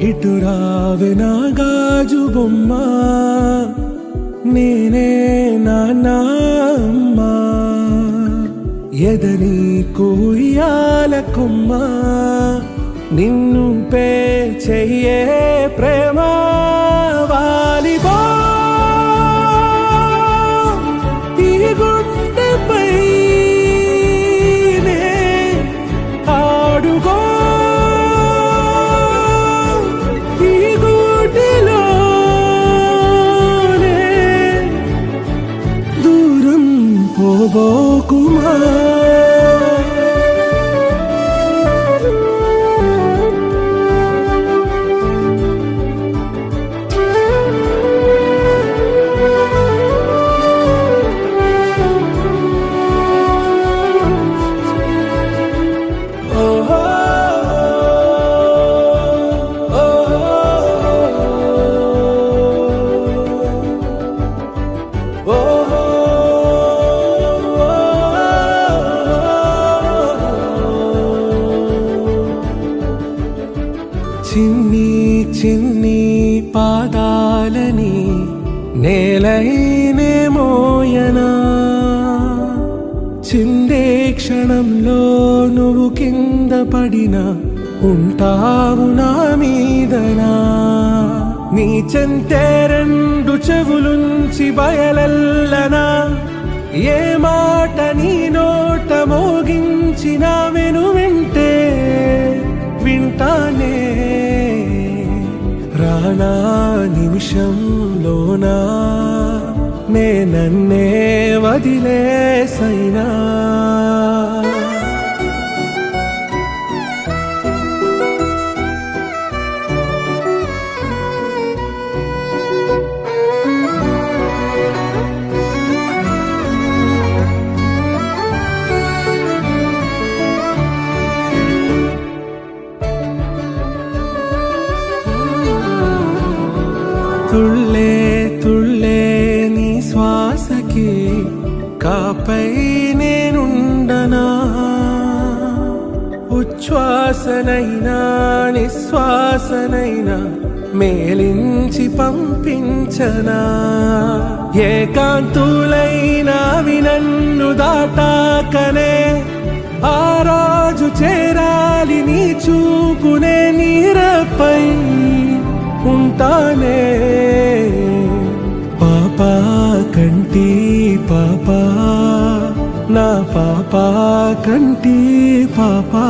ఇటు రావే నా గాజు బొమ్మ, నేనే నాన్నమ్మ. ఎదని కుయ్యాల కొమ్మ, నిన్ను పే చెయ్యే ప్రేమ వాలిబా. ఈ గుండెపై ఆడుగో, ఈ గుడిలోనే దూరం పోబోకుమా. చిన్ని చిన్ని పాదాలని నేలైనే మోయనా, చిందే క్షణంలో నువ్వు కింద పడినా ఉంటావు నా మీదనా. నీ చెంతే రెండు చెవులుంచి బయలెల్లనా, ఏ మాట నీ నోట మోగించిన వెను వింటే వింటానే. రానా నిమిషంలోనా నే నన్నే వదిలేసైనా. తుళ్ళే తుళ్ళే నీ శ్వాసకి కాపై నేనుండనా, ఉచ్ఛ్వాసనైనా నిశ్వాసనైనా మేలించి పంపించనా. ఏకాంతులైనవి నన్ను దాటాకనే ఆ రాజు చేరాలి నీ చూపునే నీరపై ఉంటానే. పాపా కంటి పాపా, నా పాపా కంటి పాపా.